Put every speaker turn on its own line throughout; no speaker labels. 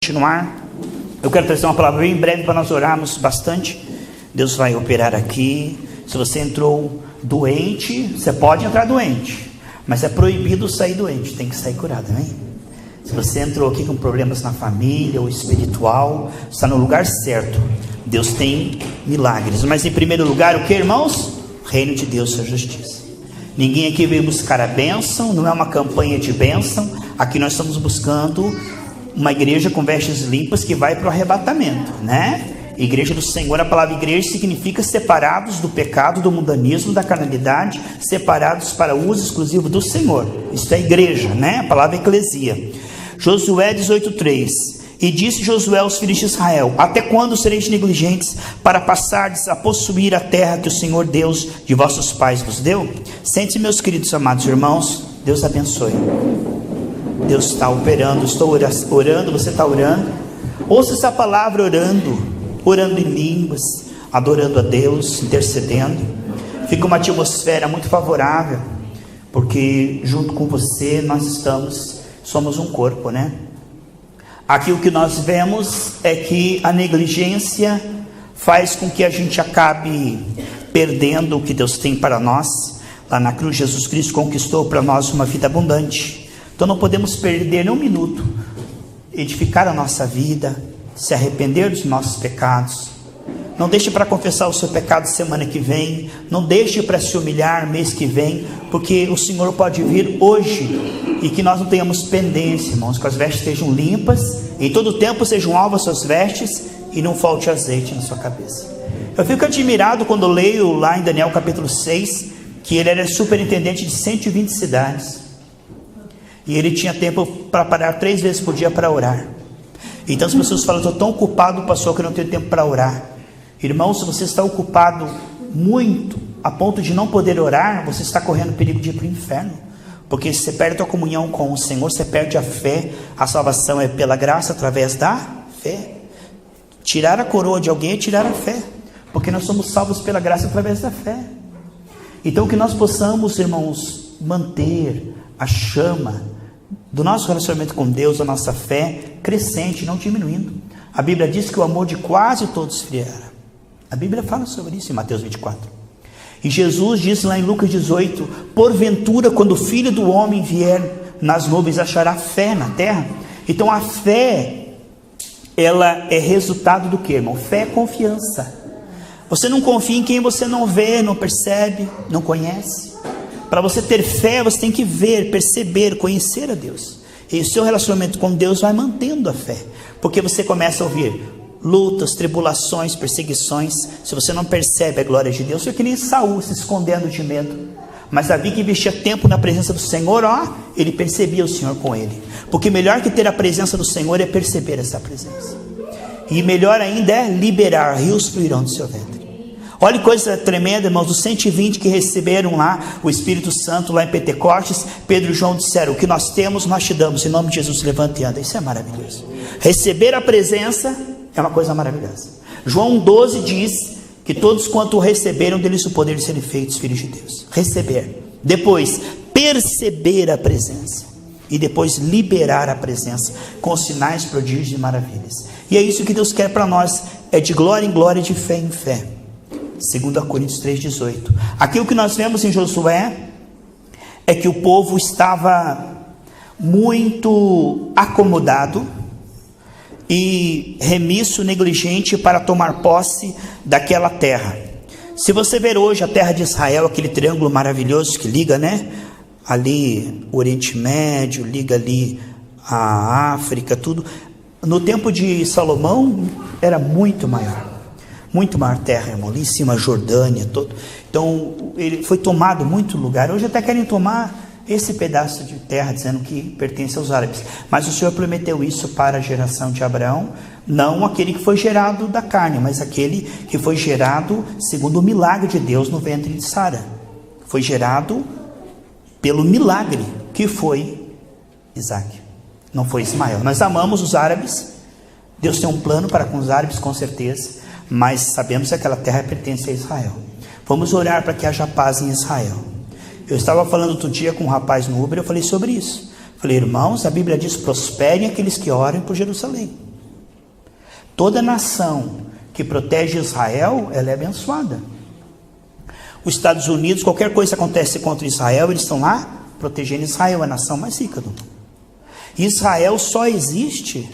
continuar, eu quero trazer uma palavra bem breve para nós orarmos bastante. Deus vai operar aqui. Se você entrou doente, você pode entrar doente, mas é proibido sair doente, tem que sair curado, né? Se você entrou aqui com problemas na família ou espiritual, está no lugar certo. Deus tem milagres, mas em primeiro lugar, o que, irmãos? Reino de Deus e sua justiça. Ninguém aqui veio buscar a bênção, não é uma campanha de bênção. Aqui nós estamos buscando uma igreja com vestes limpas que vai para o arrebatamento, né? Igreja do Senhor, a palavra igreja significa separados do pecado, do mundanismo, da carnalidade, separados para o uso exclusivo do Senhor. Isso é igreja, né? A palavra eclesia. Josué 18:3. E disse Josué aos filhos de Israel: até quando sereis negligentes para passardes a possuir a terra que o Senhor Deus de vossos pais vos deu? Sente-se, meus queridos amados irmãos, Deus abençoe. Deus está operando, estou orando, você está orando. Ouça essa palavra orando em línguas, adorando a Deus, intercedendo. Fica uma atmosfera muito favorável, porque junto com você nós somos um corpo, né? Aqui o que nós vemos é que a negligência faz com que a gente acabe perdendo o que Deus tem para nós. Lá na cruz, Jesus Cristo conquistou para nós uma vida abundante. Então não podemos perder nem um minuto, edificar a nossa vida, se arrepender dos nossos pecados. Não deixe para confessar o seu pecado semana que vem, não deixe para se humilhar mês que vem, porque o Senhor pode vir hoje, e que nós não tenhamos pendência, irmãos, que as vestes estejam limpas, em todo tempo sejam alvas suas vestes, e não falte azeite na sua cabeça. Eu fico admirado quando leio lá em Daniel capítulo 6, que ele era superintendente de 120 cidades, e ele tinha tempo para parar 3 vezes por dia para orar. Então as pessoas falam: estou tão ocupado, pastor, que eu não tenho tempo para orar. Irmão, se você está ocupado muito, a ponto de não poder orar, você está correndo perigo de ir para o inferno. Porque se você perde a tua comunhão com o Senhor, você perde a fé. A salvação é pela graça, através da fé. Tirar a coroa de alguém é tirar a fé, porque nós somos salvos pela graça através da fé. Então que nós possamos, irmãos, manter a chama do nosso relacionamento com Deus, a nossa fé crescente, não diminuindo. A Bíblia diz que o amor de quase todos esfriará. A Bíblia fala sobre isso em Mateus 24. E Jesus disse lá em Lucas 18: porventura, quando o Filho do Homem vier nas nuvens, achará fé na terra? Então a fé, ela é resultado do que, irmão? Fé é confiança. Você não confia em quem você não vê, não percebe, não conhece. Para você ter fé, você tem que ver, perceber, conhecer a Deus. E o seu relacionamento com Deus vai mantendo a fé, porque você começa a ouvir lutas, tribulações, perseguições. Se você não percebe a glória de Deus, você é que nem Saul, se escondendo de medo. Mas Davi, que investia tempo na presença do Senhor, ele percebia o Senhor com ele. Porque melhor que ter a presença do Senhor é perceber essa presença. E melhor ainda é liberar, rios fluirão do seu ventre. Olha que coisa tremenda, irmãos, os 120 que receberam lá o Espírito Santo lá em Pentecostes, Pedro e João disseram: o que nós temos, nós te damos, em nome de Jesus, levanta e anda. Isso é maravilhoso. Receber a presença é uma coisa maravilhosa. João 12 diz que todos quanto o receberam, deles o poder de serem feitos filhos de Deus. Receber, depois perceber a presença, e depois liberar a presença com sinais, prodígios e maravilhas. E é isso que Deus quer para nós, é de glória em glória, de fé em fé. 2 Coríntios 3,18. Aqui o que nós vemos em Josué é que o povo estava muito acomodado e remisso, negligente para tomar posse daquela terra. Se você ver hoje a terra de Israel, aquele triângulo maravilhoso que liga, né? Ali o Oriente Médio, liga ali a África, tudo. No tempo de Salomão era muito maior terra, irmão, ali em cima a Jordânia, todo. Então ele foi tomado muito lugar. Hoje até querem tomar esse pedaço de terra, dizendo que pertence aos árabes. Mas o Senhor prometeu isso para a geração de Abraão, não aquele que foi gerado da carne, mas aquele que foi gerado segundo o milagre de Deus no ventre de Sara. Foi gerado pelo milagre que foi Isaac, não foi Ismael. Nós amamos os árabes, Deus tem um plano para com os árabes, com certeza, mas sabemos que aquela terra pertence a Israel. Vamos orar para que haja paz em Israel. Eu estava falando outro dia com um rapaz no Uber, eu falei sobre isso. Falei: irmãos, a Bíblia diz: prosperem aqueles que oram por Jerusalém. Toda nação que protege Israel, ela é abençoada. Os Estados Unidos, qualquer coisa que acontece contra Israel, eles estão lá protegendo Israel, a nação mais rica do mundo. Israel só existe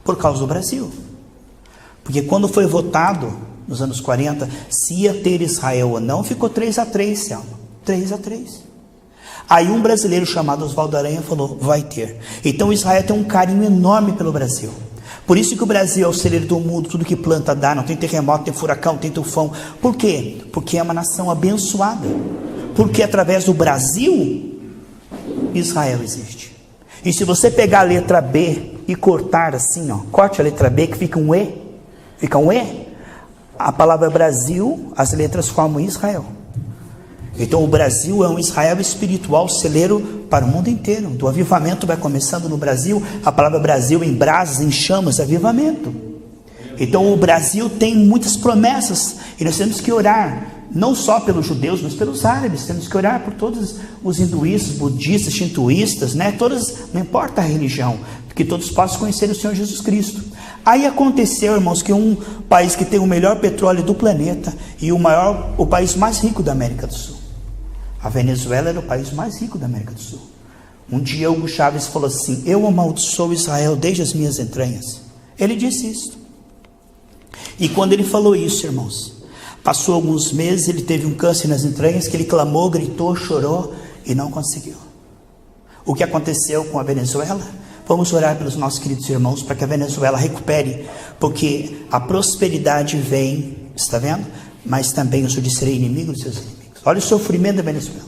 por causa do Brasil. Porque quando foi votado, nos anos 40, se ia ter Israel ou não, ficou 3-3, Selma. 3-3. Aí um brasileiro chamado Oswaldo Aranha falou, vai ter. Então Israel tem um carinho enorme pelo Brasil. Por isso que o Brasil é o celeiro do mundo, tudo que planta dá, não tem terremoto, tem furacão, tem tufão. Por quê? Porque é uma nação abençoada. Porque através do Brasil, Israel existe. E se você pegar a letra B e cortar assim, ó, corte a letra B que fica um E, a palavra Brasil, as letras formam Israel. Então o Brasil é um Israel espiritual, celeiro para o mundo inteiro. Do avivamento vai começando no Brasil, a palavra Brasil em brasas, em chamas, avivamento. Então o Brasil tem muitas promessas, e nós temos que orar, não só pelos judeus, mas pelos árabes. Temos que orar por todos os hinduístas, budistas, shintoístas, né? Todas, não importa a religião, que todos possam conhecer o Senhor Jesus Cristo. Aí aconteceu, irmãos, que um país que tem o melhor petróleo do planeta e o país mais rico da América do Sul, a Venezuela era o país mais rico da América do Sul. Um dia Hugo Chávez falou assim, eu amaldiçoo Israel desde as minhas entranhas. Ele disse isso. E quando ele falou isso, irmãos, passou alguns meses, ele teve um câncer nas entranhas, que ele clamou, gritou, chorou e não conseguiu. O que aconteceu com a Venezuela? Vamos orar pelos nossos queridos irmãos, para que a Venezuela recupere, porque a prosperidade vem, está vendo? Mas também eu serei inimigo dos seus inimigos. Olha o sofrimento da Venezuela.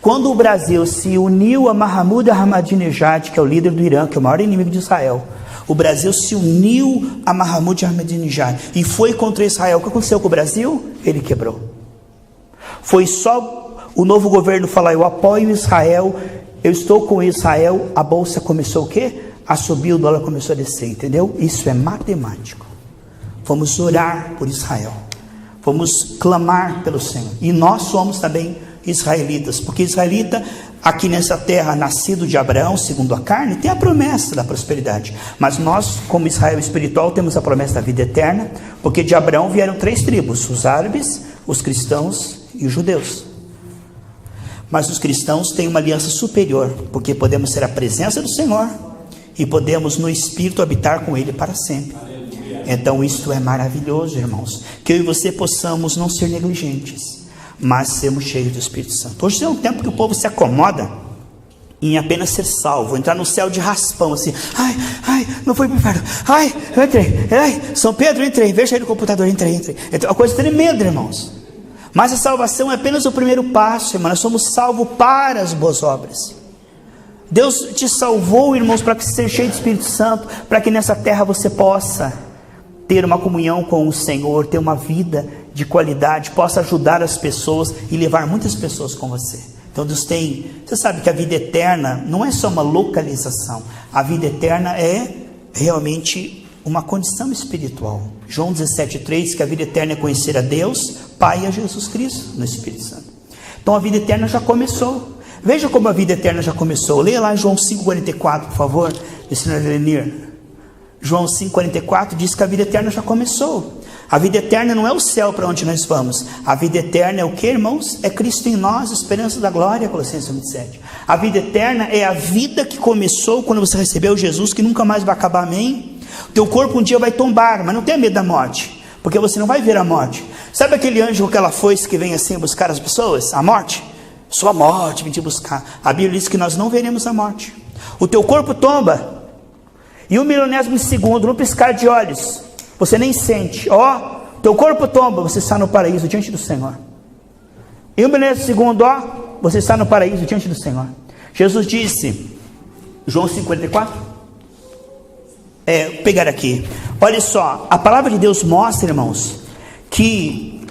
Quando o Brasil se uniu a Mahmoud Ahmadinejad, que é o líder do Irã, que é o maior inimigo de Israel, o Brasil se uniu a Mahmoud Ahmadinejad e foi contra Israel. O que aconteceu com o Brasil? Ele quebrou. Foi só o novo governo falar, eu apoio Israel, eu estou com Israel, a bolsa começou o quê? A subir, o dólar começou a descer, entendeu? Isso é matemático. Vamos orar por Israel. Vamos clamar pelo Senhor. E nós somos também israelitas, porque israelita, aqui nessa terra, nascido de Abraão, segundo a carne, tem a promessa da prosperidade. Mas nós, como Israel espiritual, temos a promessa da vida eterna, porque de Abraão vieram 3 tribos, os árabes, os cristãos e os judeus. Mas os cristãos têm uma aliança superior, porque podemos ser a presença do Senhor e podemos no Espírito habitar com Ele para sempre. Então isto é maravilhoso, irmãos, que eu e você possamos não ser negligentes, mas sermos cheios do Espírito Santo. Hoje é um tempo que o povo se acomoda em apenas ser salvo, entrar no céu de raspão, assim, ai, não foi preparado, eu entrei, São Pedro, entrei, veja aí no computador, entrei. É uma coisa tremenda, irmãos. Mas a salvação é apenas o primeiro passo, irmão. Nós somos salvos para as boas obras. Deus te salvou, irmãos, para que você seja cheio do Espírito Santo, para que nessa terra você possa ter uma comunhão com o Senhor, ter uma vida de qualidade, possa ajudar as pessoas e levar muitas pessoas com você. Então Deus tem, você sabe que a vida eterna não é só uma localização, a vida eterna é realmente uma condição espiritual. João 17,3, que a vida eterna é conhecer a Deus, Pai e a Jesus Cristo no Espírito Santo. Então a vida eterna já começou. Veja como a vida eterna já começou. Leia lá João 5,44, por favor, missionário Lenir. João 5,44 diz que a vida eterna já começou. A vida eterna não é o céu para onde nós vamos. A vida eterna é o que, irmãos? É Cristo em nós, esperança da glória, Colossenses 1,27. A vida eterna é a vida que começou quando você recebeu Jesus, que nunca mais vai acabar, amém? O teu corpo um dia vai tombar, mas não tenha medo da morte, porque você não vai ver a morte. Sabe aquele anjo com aquela foice que vem assim buscar as pessoas? A morte? Só a morte vem te buscar. A Bíblia diz que nós não veremos a morte. O teu corpo tomba, e 1 milionésimo de segundo, no piscar de olhos, você nem sente. Teu corpo tomba, você está no paraíso diante do Senhor. E 1 milionésimo de segundo, você está no paraíso diante do Senhor. Jesus disse, João 5,44, pegar aqui, olha só, a palavra de Deus mostra, irmãos, que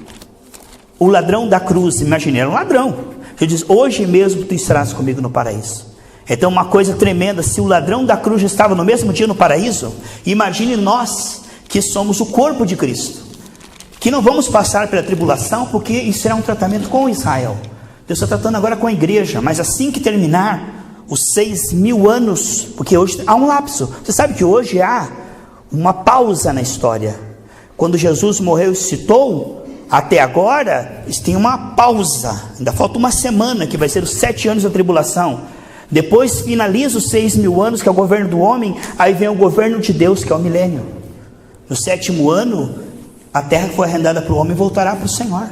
o ladrão da cruz, imagine, era um ladrão. Ele diz, hoje mesmo tu estarás comigo no paraíso. Então uma coisa tremenda, se o ladrão da cruz estava no mesmo dia no paraíso, imagine nós que somos o corpo de Cristo, que não vamos passar pela tribulação, porque isso será um tratamento com Israel. Deus está tratando agora com a igreja, mas assim que terminar os 6.000 anos, porque hoje há um lapso, você sabe que hoje há uma pausa na história. Quando Jesus morreu e ressuscitou, até agora, tem uma pausa. Ainda falta uma semana, que vai ser os 7 anos da tribulação. Depois finaliza os 6.000 anos, que é o governo do homem. Aí vem o governo de Deus, que é o milênio. No 7º ano, a terra que foi arrendada para o homem voltará para o Senhor.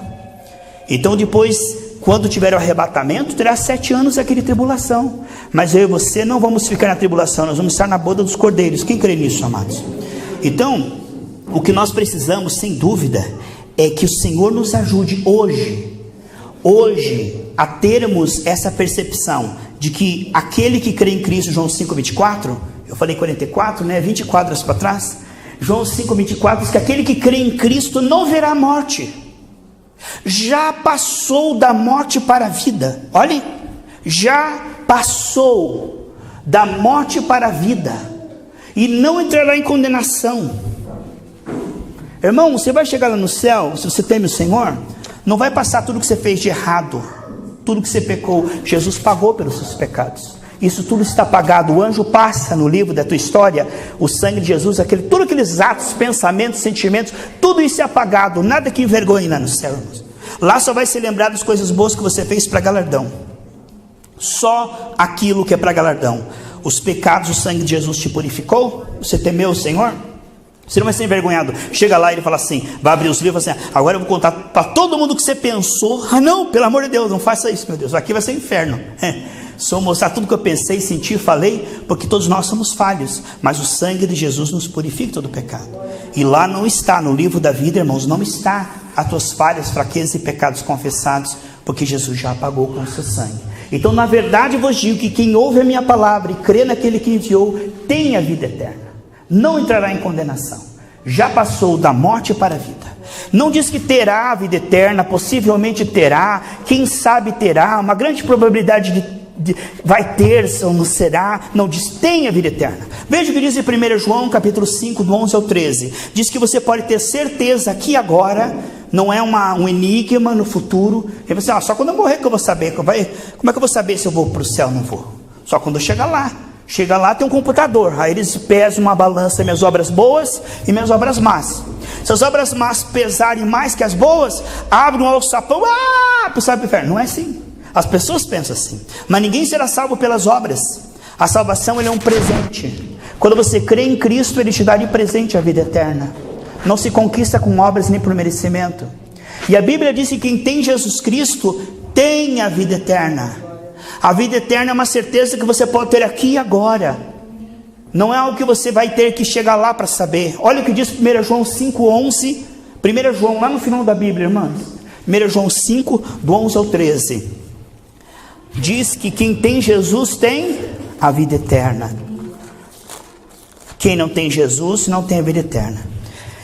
Então depois, quando tiver o arrebatamento, terá 7 anos aquele tribulação. Mas eu e você não vamos ficar na tribulação, nós vamos estar na boda dos cordeiros. Quem crê nisso, amados? Então, o que nós precisamos, sem dúvida, é que o Senhor nos ajude hoje, a termos essa percepção de que aquele que crê em Cristo, João 5,24, eu falei 44, 20 quadras para trás, João 5,24 diz que aquele que crê em Cristo não verá morte, já passou da morte para a vida. Olhem, já passou da morte para a vida, e não entrará em condenação. Irmão, você vai chegar lá no céu, se você teme o Senhor, não vai passar tudo que você fez de errado, tudo que você pecou. Jesus pagou pelos seus pecados, isso tudo está pagado. O anjo passa no livro da tua história, o sangue de Jesus, todos aqueles atos, pensamentos, sentimentos, tudo isso é apagado, nada que envergonhe lá no céu, irmãos. Lá só vai ser lembrado das coisas boas que você fez para galardão, só aquilo que é para galardão. Os pecados, o sangue de Jesus te purificou, você temeu o Senhor, você não vai ser envergonhado. Chega lá e ele fala assim, vai abrir os livros assim, agora eu vou contar para todo mundo o que você pensou. Não, pelo amor de Deus, não faça isso, meu Deus, aqui vai ser inferno. Só mostrar tudo que eu pensei, senti, falei, porque todos nós somos falhos, mas o sangue de Jesus nos purifica todo o pecado. E lá não está, no livro da vida, irmãos, não está as tuas falhas, fraquezas e pecados confessados, porque Jesus já pagou com o seu sangue. Então, na verdade, eu vos digo que quem ouve a minha palavra e crê naquele que enviou, tem a vida eterna, não entrará em condenação, já passou da morte para a vida. Não diz que terá a vida eterna, possivelmente terá, quem sabe terá, uma grande probabilidade vai ter ou não será. Não, diz tem a vida eterna. Veja o que diz em 1 João capítulo 5, do 11 ao 13, diz que você pode ter certeza aqui agora, não é um enigma no futuro. Ele fala assim, só quando eu morrer que eu vou saber, como é que eu vou saber se eu vou para o céu ou não vou? Só quando eu chegar lá. Chega lá, tem um computador, aí eles pesam uma balança, minhas obras boas e minhas obras más. Se as obras más pesarem mais que as boas, abre um alçapão, para o céu e para o inferno. Não é assim. As pessoas pensam assim, mas ninguém será salvo pelas obras. A salvação, ele é um presente. Quando você crê em Cristo, ele te dá de presente a vida eterna. Não se conquista com obras nem por merecimento. E a Bíblia diz que quem tem Jesus Cristo tem a vida eterna. A vida eterna é uma certeza que você pode ter aqui e agora. Não é algo que você vai ter que chegar lá para saber. Olha o que diz 1 João 5,11. 1 João, lá no final da Bíblia, irmãos. 1 João 5, do 11 ao 13. Diz que quem tem Jesus tem a vida eterna. Quem não tem Jesus não tem a vida eterna.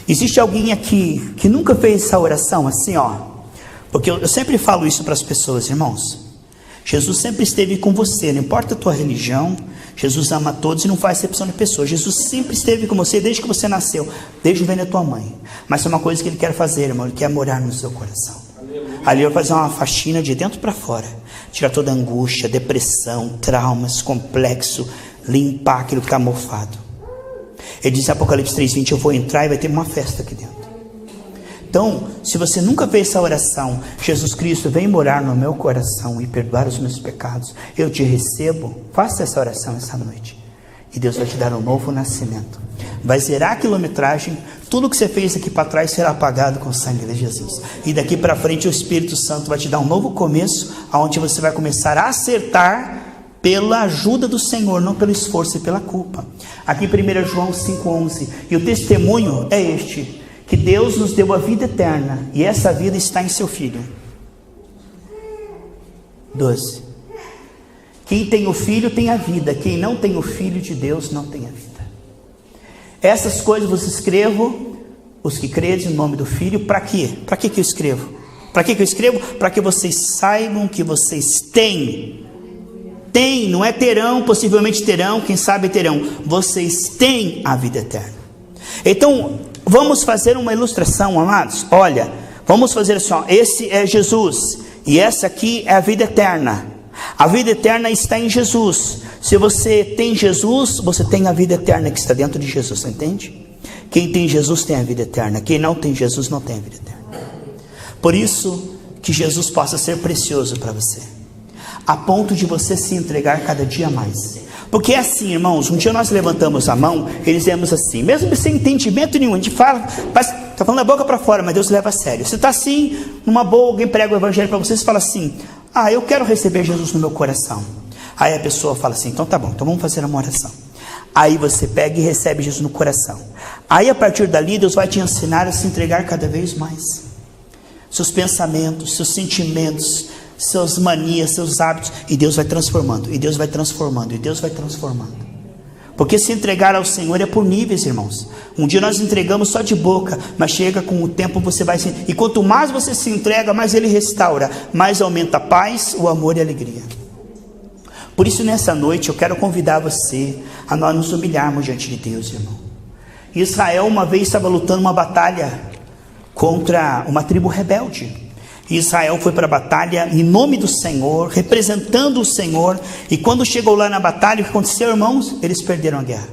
Existe alguém aqui que nunca fez essa oração assim, Porque eu sempre falo isso para as pessoas, irmãos. Jesus sempre esteve com você, não importa a tua religião. Jesus ama todos e não faz exceção de pessoas. Jesus sempre esteve com você desde que você nasceu, desde o ventre da tua mãe. Mas é uma coisa que ele quer fazer, irmão, ele quer morar no seu coração. Ali ele vai fazer uma faxina de dentro para fora, tirar toda a angústia, depressão, traumas, complexo, limpar aquilo que está mofado. Ele diz em Apocalipse 3:20, eu vou entrar e vai ter uma festa aqui dentro. Então, se você nunca fez essa oração, Jesus Cristo, vem morar no meu coração e perdoar os meus pecados, eu te recebo, faça essa oração essa noite, e Deus vai te dar um novo nascimento, vai zerar a quilometragem, tudo que você fez aqui para trás será apagado com o sangue de Jesus, e daqui para frente o Espírito Santo vai te dar um novo começo, onde você vai começar a acertar pela ajuda do Senhor, não pelo esforço e pela culpa. Aqui 1 João 5,11, e o testemunho é este, que Deus nos deu a vida eterna, e essa vida está em seu Filho. 12. Quem tem o Filho tem a vida, quem não tem o Filho de Deus não tem a vida. Essas coisas vos escrevo, os que creem no nome do Filho, para quê? Para que eu escrevo? Para que eu escrevo? Para que vocês saibam que vocês têm. Tem, não é terão, possivelmente terão, quem sabe terão. Vocês têm a vida eterna. Então, vamos fazer uma ilustração, amados. Olha, vamos fazer assim, esse é Jesus, e essa aqui é a vida eterna. A vida eterna está em Jesus. Se você tem Jesus, você tem a vida eterna que está dentro de Jesus, entende? Quem tem Jesus tem a vida eterna. Quem não tem Jesus não tem a vida eterna. Por isso, que Jesus possa ser precioso para você, a ponto de você se entregar cada dia mais. Porque é assim, irmãos, um dia nós levantamos a mão e dizemos assim, mesmo sem entendimento nenhum, a gente fala, está falando da boca para fora, mas Deus leva a sério. Você está assim, numa boa, alguém prega o evangelho para você, você fala assim, eu quero receber Jesus no meu coração. Aí a pessoa fala assim, então tá bom, então vamos fazer uma oração. Aí você pega e recebe Jesus no coração. Aí a partir dali Deus vai te ensinar a se entregar cada vez mais. Seus pensamentos, seus sentimentos, suas manias, seus hábitos, e Deus vai transformando, e Deus vai transformando, e Deus vai transformando. Porque se entregar ao Senhor é por níveis, irmãos. Um dia nós entregamos só de boca, mas chega com o tempo você vai se... E quanto mais você se entrega, mais Ele restaura, mais aumenta a paz, o amor e a alegria. Por isso nessa noite eu quero convidar você a nós nos humilharmos diante de Deus, irmão. Israel uma vez estava lutando uma batalha contra uma tribo rebelde. Israel foi para a batalha em nome do Senhor, representando o Senhor, e quando chegou lá na batalha, o que aconteceu, irmãos? Eles perderam a guerra.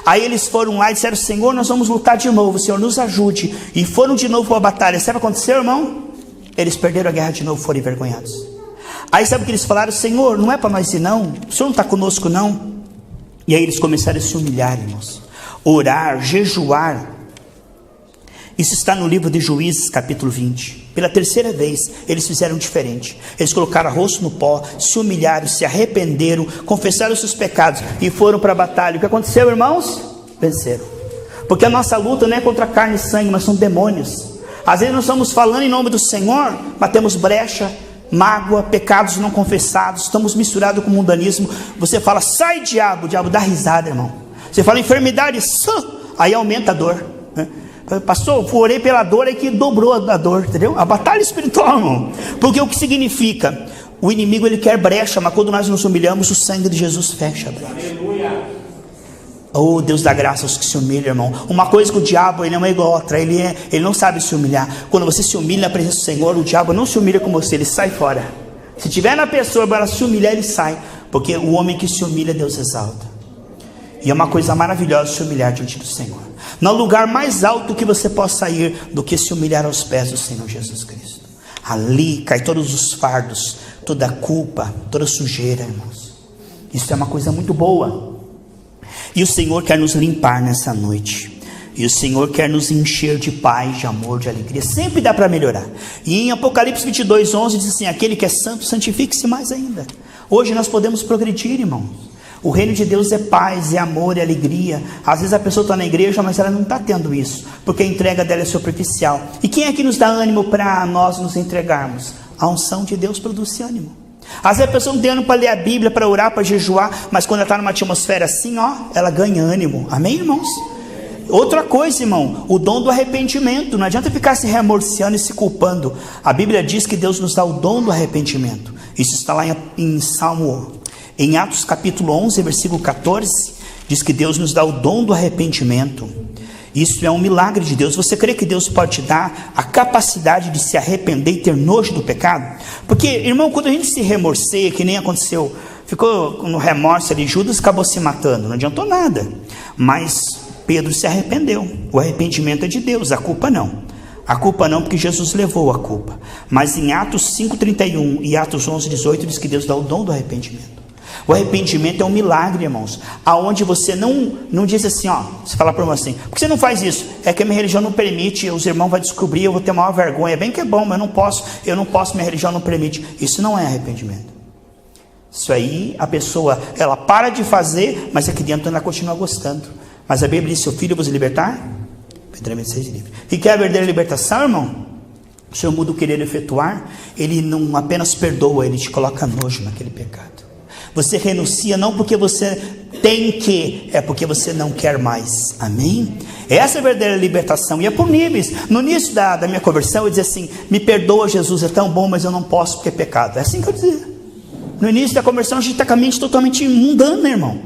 Aí eles foram lá e disseram, Senhor, nós vamos lutar de novo, Senhor, nos ajude. E foram de novo para a batalha. Sabe o que aconteceu, irmão? Eles perderam a guerra de novo, foram envergonhados. Aí sabe o que eles falaram? Senhor, não é para nós ir não? O Senhor não está conosco não? E aí eles começaram a se humilhar, irmãos, orar, jejuar. Isso está no livro de Juízes, capítulo 20. Pela terceira vez, eles fizeram diferente. Eles colocaram o rosto no pó, se humilharam, se arrependeram, confessaram os seus pecados e foram para a batalha. O que aconteceu, irmãos? Venceram. Porque a nossa luta não é contra carne e sangue, mas são demônios. Às vezes nós estamos falando em nome do Senhor, mas temos brecha, mágoa, pecados não confessados, estamos misturados com o mundanismo. Você fala, sai diabo, o diabo dá risada, irmão. Você fala enfermidade, aí aumenta a dor, né? Pastor, eu orei pela dor, é que dobrou a dor, entendeu? A batalha espiritual, irmão. Porque o que significa? O inimigo ele quer brecha, mas quando nós nos humilhamos, o sangue de Jesus fecha a brecha. Aleluia. Oh, Deus dá graça aos que se humilham, irmão. Uma coisa que o diabo, ele é uma ególatra, ele não sabe se humilhar. Quando você se humilha na presença do Senhor, o diabo não se humilha com você, ele sai fora. Se tiver na pessoa, para ela se humilhar, ele sai. Porque o homem que se humilha, Deus exalta. E é uma coisa maravilhosa se humilhar diante do Senhor. Não há lugar mais alto que você possa ir do que se humilhar aos pés do Senhor Jesus Cristo. Ali cai todos os fardos, toda a culpa, toda a sujeira, irmãos. Isso é uma coisa muito boa. E o Senhor quer nos limpar nessa noite. E o Senhor quer nos encher de paz, de amor, de alegria. Sempre dá para melhorar. E em Apocalipse 22:11 diz assim, aquele que é santo, santifique-se mais ainda. Hoje nós podemos progredir, irmãos. O reino de Deus é paz, é amor, é alegria. Às vezes a pessoa está na igreja, mas ela não está tendo isso, porque a entrega dela é superficial. E quem é que nos dá ânimo para nós nos entregarmos? A unção de Deus produz esse ânimo. Às vezes a pessoa não tem ânimo para ler a Bíblia, para orar, para jejuar, mas quando ela está numa atmosfera assim, ela ganha ânimo. Amém, irmãos? Outra coisa, irmão, o dom do arrependimento. Não adianta ficar se remorciando e se culpando. A Bíblia diz que Deus nos dá o dom do arrependimento. Isso está lá em Atos capítulo 11, versículo 14, diz que Deus nos dá o dom do arrependimento. Isso é um milagre de Deus. Você crê que Deus pode te dar a capacidade de se arrepender e ter nojo do pecado? Porque, irmão, quando a gente se remorceia, que nem aconteceu, ficou no remorso ali, Judas acabou se matando, não adiantou nada. Mas Pedro se arrependeu. O arrependimento é de Deus, a culpa não. A culpa não, porque Jesus levou a culpa. Mas em Atos 5:31 e Atos 11:18 diz que Deus dá o dom do arrependimento. O arrependimento é um milagre, irmãos, aonde você não diz assim, você fala para mim assim, por que você não faz isso? É que a minha religião não permite, os irmãos vão descobrir, eu vou ter maior vergonha. Bem que é bom, mas eu não posso, minha religião não permite. Isso não é arrependimento. Isso aí, a pessoa, ela para de fazer, mas aqui dentro ela continua gostando. Mas a Bíblia diz, seu filho vos libertar, verdadeiramente seja livre. E quer a verdadeira libertação, irmão? O Senhor muda o querer efetuar, Ele não apenas perdoa, Ele te coloca nojo naquele pecado. Você renuncia não porque você tem que, é porque você não quer mais. Amém? Essa é a verdadeira libertação. E é por níveis. No início da minha conversão eu dizia assim, me perdoa Jesus, é tão bom, mas eu não posso porque é pecado. É assim que eu dizia. No início da conversão a gente está com a mente totalmente mundana, irmão.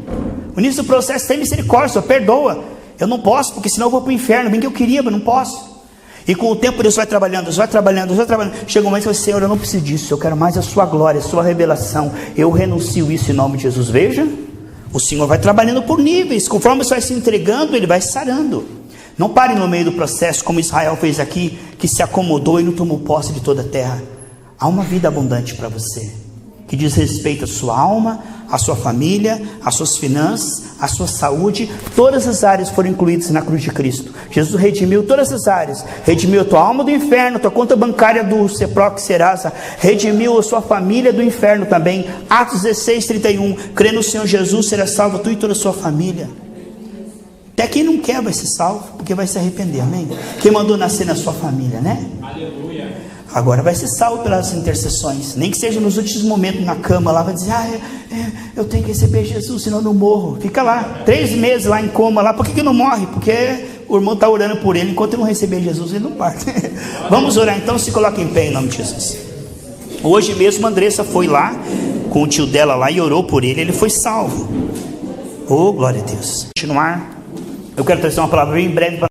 No início do processo tem misericórdia, perdoa. Eu não posso, porque senão eu vou para o inferno. Bem que eu queria, mas não posso. E com o tempo Deus vai trabalhando. Chega um momento que você fala, Senhor, eu não preciso disso, eu quero mais a sua glória, a sua revelação. Eu renuncio isso em nome de Jesus. Veja, o Senhor vai trabalhando por níveis. Conforme você vai se entregando, Ele vai sarando. Não pare no meio do processo, como Israel fez aqui, que se acomodou e não tomou posse de toda a terra. Há uma vida abundante para você, que diz respeito à sua alma, à sua família, às suas finanças, à sua saúde. Todas as áreas foram incluídas na cruz de Cristo. Jesus redimiu todas as áreas. Redimiu a tua alma do inferno, tua conta bancária do Seproc Serasa. Redimiu a sua família do inferno também. Atos 16:31. Crê no Senhor Jesus, será salvo tu e toda a sua família. Até quem não quer vai ser salvo, porque vai se arrepender, amém? Quem mandou nascer na sua família, né? Aleluia. Agora vai ser salvo pelas intercessões, nem que seja nos últimos momentos na cama lá, vai dizer, eu tenho que receber Jesus, senão eu não morro. Fica lá, 3 meses lá em coma lá. Por que não morre? Porque o irmão está orando por ele, enquanto ele não receber Jesus, ele não parte. Vamos orar então, se coloca em pé em nome de Jesus. Hoje mesmo a Andressa foi lá, com o tio dela lá, e orou por ele foi salvo. Oh, glória a Deus. Continuar, eu quero trazer uma palavra bem breve para